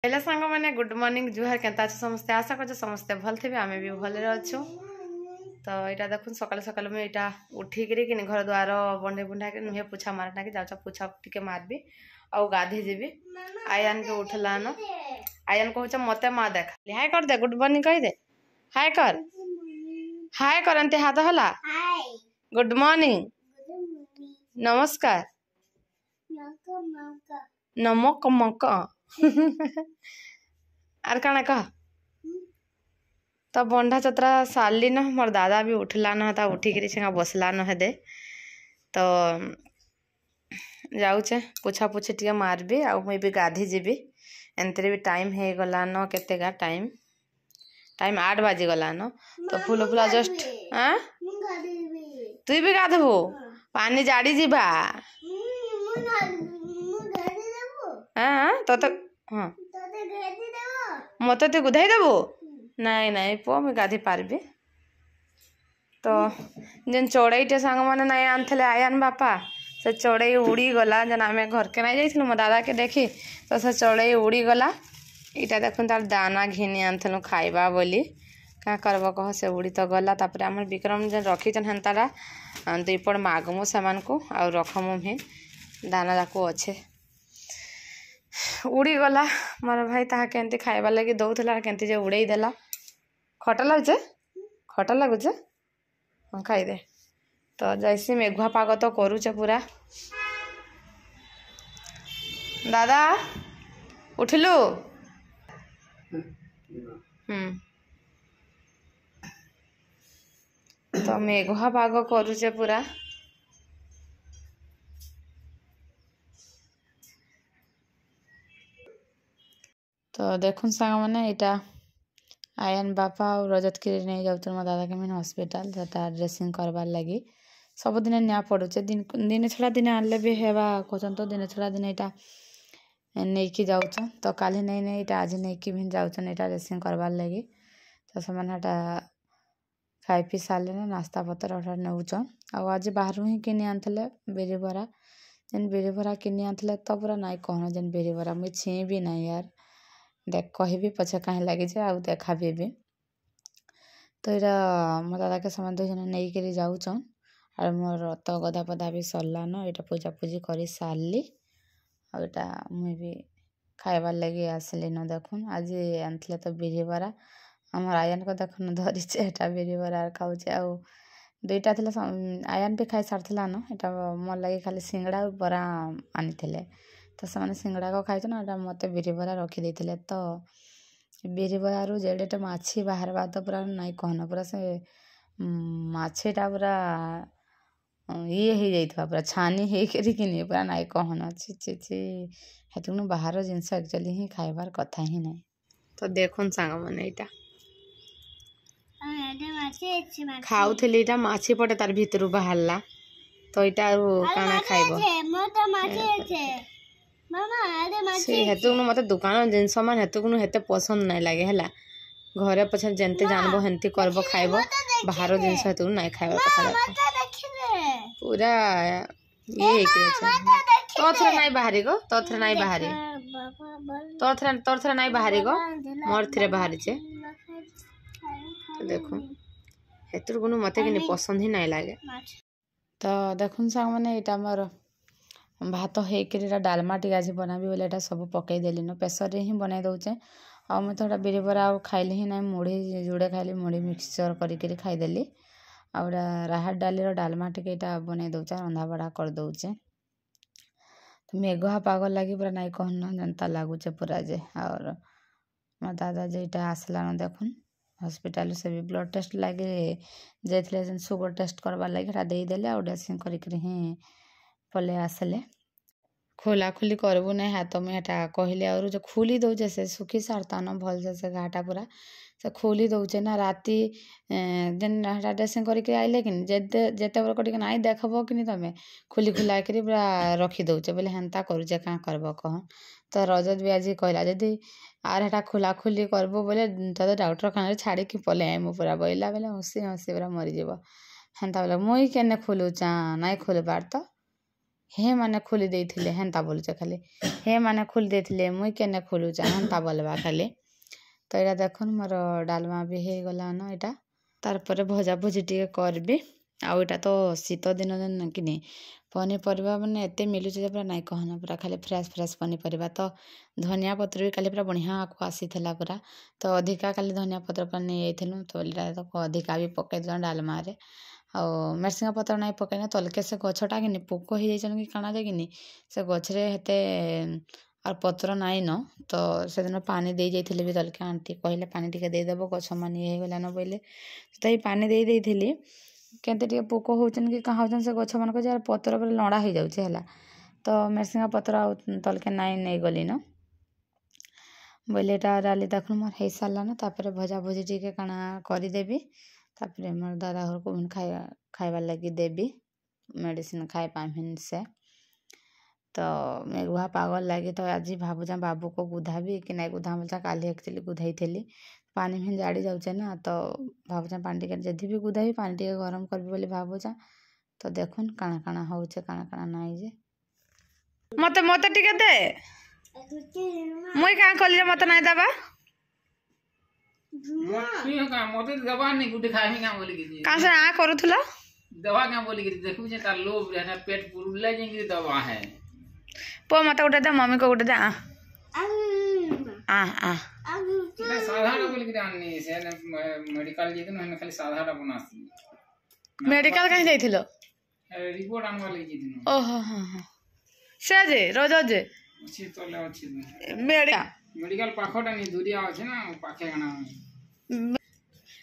Hello सांग मैंने good morning जुहार केनता अच्छे समस्ते आशा कर समस्ते भल थे आम भी भले अच्छु तो यहाँ देखुन सकाल सकाल मुझे यहाँ उठिक घर द्वार बंधे बुंढा के नुहे पोछा मारना कि जाऊँ पोछा टे मारबी आउ गाधे जीवी आयान के उठलान आयान कहूँ मत माँ देख हाय कर दे गुड मॉर्निंग कही दे हाय करते हाथ हला गुड मॉर्निंग नमस्कार नमक मक आर काना कह तो बंढा चतरा सारली न मोर दादा भी उठला न था उठिक बसला न दे तो जाऊे पोछा पोछी टे मारबी आ मुई भी गाधी जीवी एंतरे भी टाइम हो गला न केतेगा टाइम 8 बाजिगला न तो फूल फूला जस्ट हाँ तु भी गाधबू पानी जाड़ी जीवा हाँ तो हाँ मत तु गुधाई देबू नाई नाई पुआ मुझे गाधी पार्बी तो जेन चढ़ईटे सांग मैंने नाई आनते आयान बापा से चढ़ई उड़ी गला जेन आम घर के नाई जाइलु मो दादा के देखी तो से चढ़ई उड़ी गला इटा देखुन तार दाना घिनी आनलु खाइबा बोली क्या करब कह से उड़ी तो गला तापर आम विक्रम जेन रखीचन हेन्ताटा दुईपड़ मागमु से आ रखमु भी दाना जाक अच्छे उड़ी गला मोर भाई ताहा केंती खाइबा लगी दौला केंती जे उड़ई देला खटा लगुचे हाँ खाईदे तो जैसे मेघुआ पाग तो करुचे पूरा दादा उठलु तो मेघुआ पाग करुचे पूरा तो देखुन सांग मैंने यहाँ आयन बापा और रजत के नहीं जाऊँ मो दादा के मैंने हॉस्पिटल ड्रेसिंग करवार लगी सबुदिन निया पड़ुचे दिन छड़ा दिन आनले भी हेबा कहते तो दिन छड़ा दिन यहाँ नहीं कि जाऊँ तो काली नहीं नहीं यहाँ आज नहीं कि भी जाऊँ यहाँ ड्रेसिंग करवार लगी तो से खाई पी सारे नास्ता पतर नौचन आज बाहर ही किनी आनते बिरी बरा जेन बिरी बरा किनी आनते तो पूरा नाई कहना जेन बिरी बरा मुझे छी भी ना यार देख कह पचे कहीं लगी जाए देखा भी तो यहाँ मो दादा के समय 2 जन नहीं कर जाऊन और मोर तो गदा पदा भी सरलान यहाँ पूजा पूजी कर सारली आटा मुई भी खाइबार लगे आसली न देखुन आज आनते तो बिरी बरा आम आयन को देखुन धरीचे यहाँ बिरी बरा खाऊे आ 2टा थे आयन भी खाई सारला न यहाँ मोर लगे खाली सिंगड़ा बरा आनी तो से सिंगड़ा को खाई ना मत बिरी बरा रखी तो बिरी बरारू जेडेटे माछी बाहर तो पूरा नाई कहना पूरा से माछीटा पूरा ये हो जाइए पूरा छानी होकर पूरा नाई कहना छि छि छि हेतु बाहर जिनस एक्चुअली ही खाइबार कथा ही नहीं तो देखुन सांग मैंने यहाँ खाऊली यहाँ माछी पटे तार भीतर बाहरला तो यहाँ काना खाइब हेतु मत दुकान जिनस मान हेतु हेते पसंद नहीं लगे है घरे पछे जेनते जानबो हेंती करबो खाइबो बाहर जिनस हेतु नहीं खाइबा कथा पूरा ये तो थरे नहीं बाहरी गो तो थरे नहीं बाहरी तोर थरे नहीं बाहरी गो मोर थरे बाहरी छे देखो हेतु कोनो मते कि पसंद ही नहीं लगे तो देखुन सांग मैंने यहाँ मोर भात होकर डालमा टी आज बनाबी बोले यहाँ सब पकईदेली न प्रेसर ही बनई दौचे आ मुझे तो बिरी बरा खाइली ही ना मुढ़ी जुड़े खाइली मुढ़ी मिक्सचर कर खाईदेली आ राहर डाली डालमा टे यहाँ बनई दौचे रंधा बड़ा कर दौचे तो मेघुआ पाग लगी पूरा नाई कहना जनता लगुचे पूरा जे और मो दादा जे यहाँ आसला न देखुन हॉस्पिटल से भी ब्लड टेस्ट लगे जाइए सुगर टेस्ट करवार लगे देदेले आ ड्रेसिंग कर ही पले आसले खोला खुली करबू नहीं हाथ में यहाँ कहली और जो खोली दौचे से सुखी सारता न भल से घाटा पूरा से खोली दौचे ना राति जेन ड्रेसिंग करके आइले कि जेते बरक टे नाई देखब कि तुम खोली खुला कर पूरा रखी दौचे बोले हेन्ता करुचे क्या करब कह तो रजत भी आज कहला जदि आर हेटा खोला खुली करबो बोले तो डॉक्टर खाना छाड़ी पले आईमु पूरा बोला बोले हसी हसी पूरा मरीज हेन्ता बोले मुई केने खोलुचा नाई खोल पार तो हे माने खोली देइथिले हेन्ता बोलुचे खाली हे माने खोली देइथिले मुई केने खोलुचे हेन्ता बोलबा खाली। तो यहाँ देखुन मोर डालमा भी हो गलान यहाँ तार भजा भुजी टे करबी आउटा तो शीत दिन दिन कि पनीपरिया मैंने एत मिलूचे पूरा नाई कहना पूरा खाली फ्रेश फ्रेश पनीपरिया तो धनिया पत्र भी खाली पूरा बढ़िया को आसीला पूरा तो अधिका खाली धनिया पत्र पर नहीं जाइलु तो तो अधिका भी पकई डालमा मेरसिंगा पत्र नहीं पकईना तलके से गछटा कि पोक हो जाइछन कि काଣା जे कि से गछरे हेते और पत्र नाई न तो से दिन पानी दे जाइथिले भी तलके आंटी कहले पानी टिके दे देबो गछ मानी हे गलान बोले तो पानी दे देइथिली केते टिके पोक होचन कि कहाँ होचन से गछ मान को पत्र पर लड़ा हो जाउछे हला तो मेरसिंगा पत्र तलके नाई नहीं गली न बोले डाली देखुन मोर हो सारा न तापर भजा भुजी टिके काଣା करदेवी तापर मोर दादा घर को खाइबार लगी देवी मेडिसिन खाई पामिन से तो मेघुआ पागल लगी तो आज भावुचा बाबू को गुधाबी कि नहीं गुधा बोलता काली एक्चुअली गुधाई पानी में जाड़ी जाऊे ना तो भावुचा पानी टे जदि भी गुधाबी पानी टे गरम करबी बोली भावुचा तो देखुन काଣା काଣା होचे काଣା काଣା नाई जे मते मते टिके दे मुई का कली मते नाई दबा मते दबा नहीं गुटे खाइमी का बोली कि का से आ करूथला दवा का बोली कि देखु जे तार लोभ रहना पेट पुरुला जे कि दवा है पो मते उठे दे मम्मी को उठे दे आ साधारण बोली कि आनी से मेडिकल जे न खाली साधारण बनासी मेडिकल कहीं जाइथिलो रिपोर्ट आनवा लगी दिन ओहो हां हां से जे रोज जे अछि तो ले अछि मेडिकल पाखटा नहीं दूरिया अछि ना पाखे गाना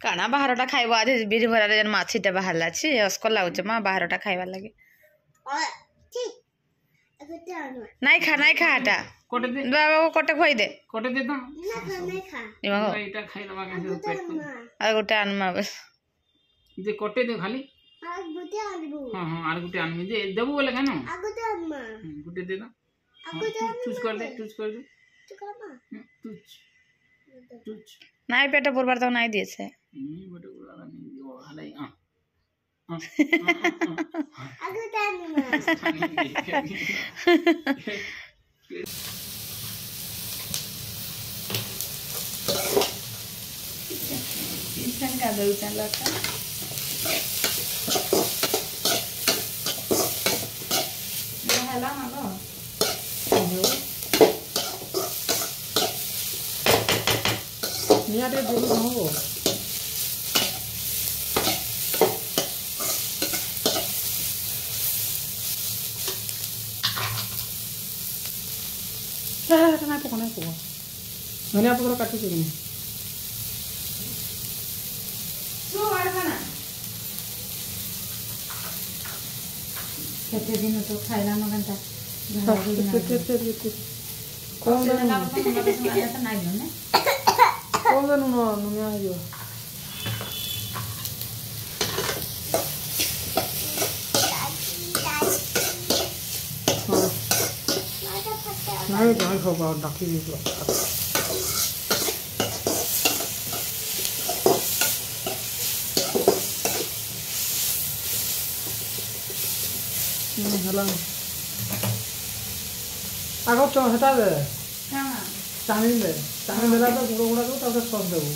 काना बाहरटा खाइबो आज बिरि भरारे जन माछीटा बाहरला छी अस्को लाउचे मा बाहरटा खाइबा लागि नहीं खा हटा कोटे दे बाबा को कोटे खोई दे तो ना नहीं खा एटा खाइ लबा के पेट को आ गोटे आनमा बस जे कोटे दे खाली आ गोटे आलबो हां आर गोटे आनमी दे देबो बोले खानो आ गोटे आनमा गोटे दे दो चूज कर दे चूज नाई पेट पुरबार तो नाई दिए छे बेटे पुरबार नहीं दियो हलाई आगो तानमा इंसान का दो चला का हला ना लो नियारे देबो हो ना पको धनिया पत्र काटू कि नहीं केते दिन तो खाइला न घंटा कौन कौन नुनिया जो नहीं नहीं होगा डाकी भी हेलो आगो तो हटा दे हां चाउमिन देला तो गुड़ गुड़ा दो तब सॉस देबो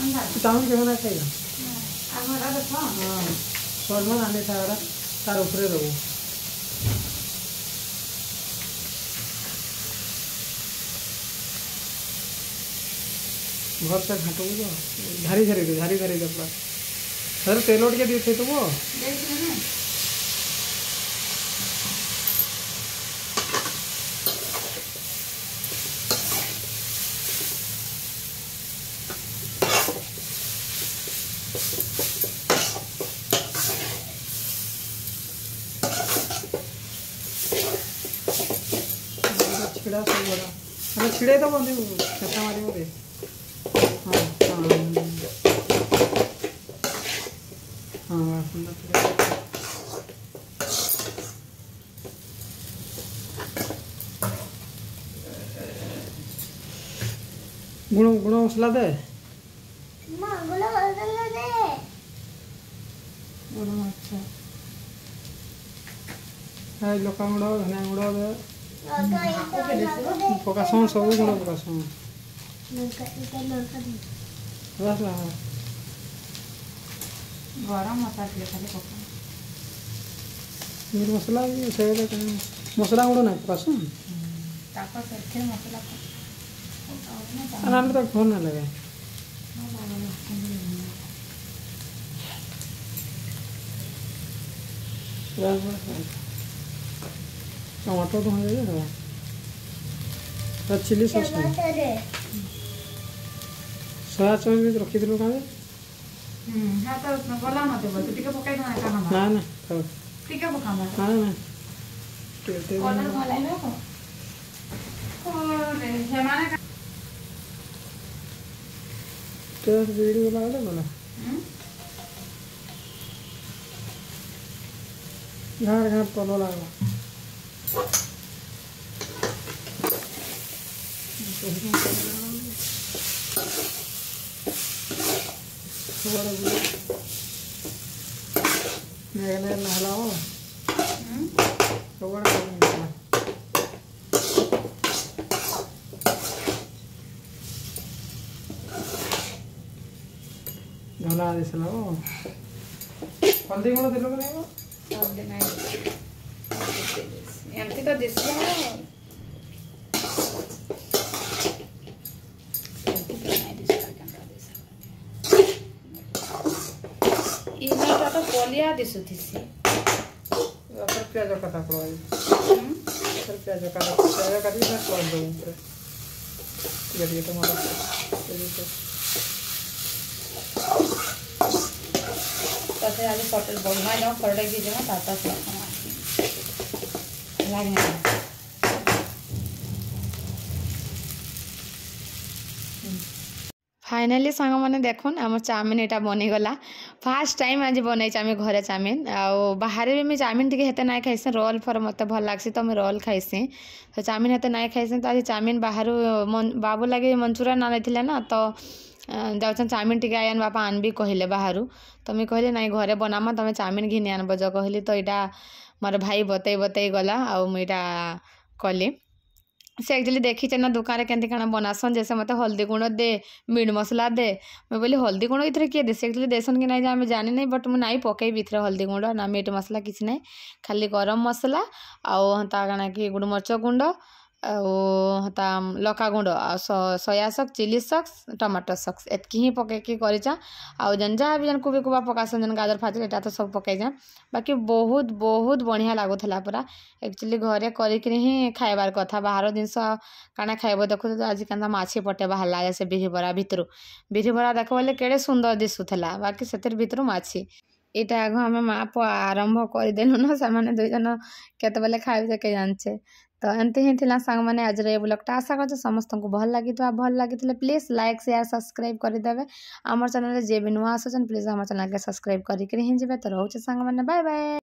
अंदर चाउमिन केना खाइला हमरा देखो हां सॉस में आने था तार ऊपर देबो घर से घाटो झारी झारी दे पूरा सर तेल टिके दिए थे वो छिड़ा सब बड़ा अरे छिड़े तो बंदी छटा मारी मोरे हां हां सुंदर गुण मसला दे मां गुण मसला दे गुण अच्छा लका गुड़ धनिया गुड़ पकासम सब गुड़ पकासम गरम मसाला खाली पका मीट मसला मसला गुड़ ना पकासम मसला तो भल ना लगे टमाटो तो हो जाएगा चिली सॉस सोया सॉस भी रखी दिलु का हाँ तो गला मत बोल टिके पकाई ना का हम ना ना खाओ टिके पकामा ना ना केते कलर भलाई न को ओरे हेमाने का तो वीडियो लगा बोला घाट घाट पलो लगा मेघने नहलाओ धला दिसला हल्दी गुण दिल कि नहीं हल्दी नहीं एमती तो दिसला इनटा तो कोलिया दिसुथिसी फिर प्याज काटा पड़ो फिर प्याज काटी फिर कर दो ऊपर ये टमाटर तसे आज पटल बोलमा जाओ करडे की जमा ताता से लागने फाइनाली सांग मैंने देखुन आम चाउमिन यहाँ बनीगला फास्ट टाइम आज बनई आम घरे चाउमिन आउ बाहर भी मुझे चाउमिन टी हेते ना खाइसी रोल फर मत भल लग्सी तो मुझे रोल खाइसी तो चाउमिन हेते ना खाइसी तो आज चाउमिन बाहर बाबू लगे मंचूरियन आनी ना तो जाऊन चाउमिन टी आयन बापा आनबी कहले बाहर तो मुझे कहली ना घरे बनामा तुम चाउमिन घिनी आनब जो कहली तो यहाँ मोर भाई बतई गला आउ मुझा कली से एक्चुअली देखी ना दुकान केंती काना बनासन जैसे मत हल्दी गुण दे मीट मसला दे मैं बोली हल्दी गुण इधर किए दे से एक्चुअली देसन कि नहीं आम जानी नहीं बट मुझे नाई पकई इधर हल्दी गुंड ना मीट मसला किसी ना खाली गरम मसला आउ हता काना कि गुड़मर्च गुंड आता लका गुंड आ सोया सॉस चिली सॉस टमाटर सॉस एतकी ही पकईकी करीचा आउ जन जहाँ भी जन कुबी कुबा पकासन जन गाजर फाजर एटा तो सब पकईजा बाकी बहुत बहुत बढ़िया लगुला पूरा एक्चुअली घरे करिक ही खाइबार कथा बाहर जिनस काना खाइब देखु आज क्या माछी पटे बाहर से बिहिबरा बिहिबरा देख बोले केड़े सुंदर दिशुला बाकी से भितर माछी यहाँ आग आम माँ पु आरंभ करदेलु न से दुई जन केतबेले खाइबे के जानचे तो एमती ही थिला सांग माने आज रे ब्लॉगटा आशा कर समस्त को भल लगी प्लीज लाइक शेयर सब्सक्राइब करदेवे आमर चैनल जे भी नुआ आसन प्लीज आम चैनल के सब्सक्राइब करिक ही जी तो रोचे सांग माने बाय बाय।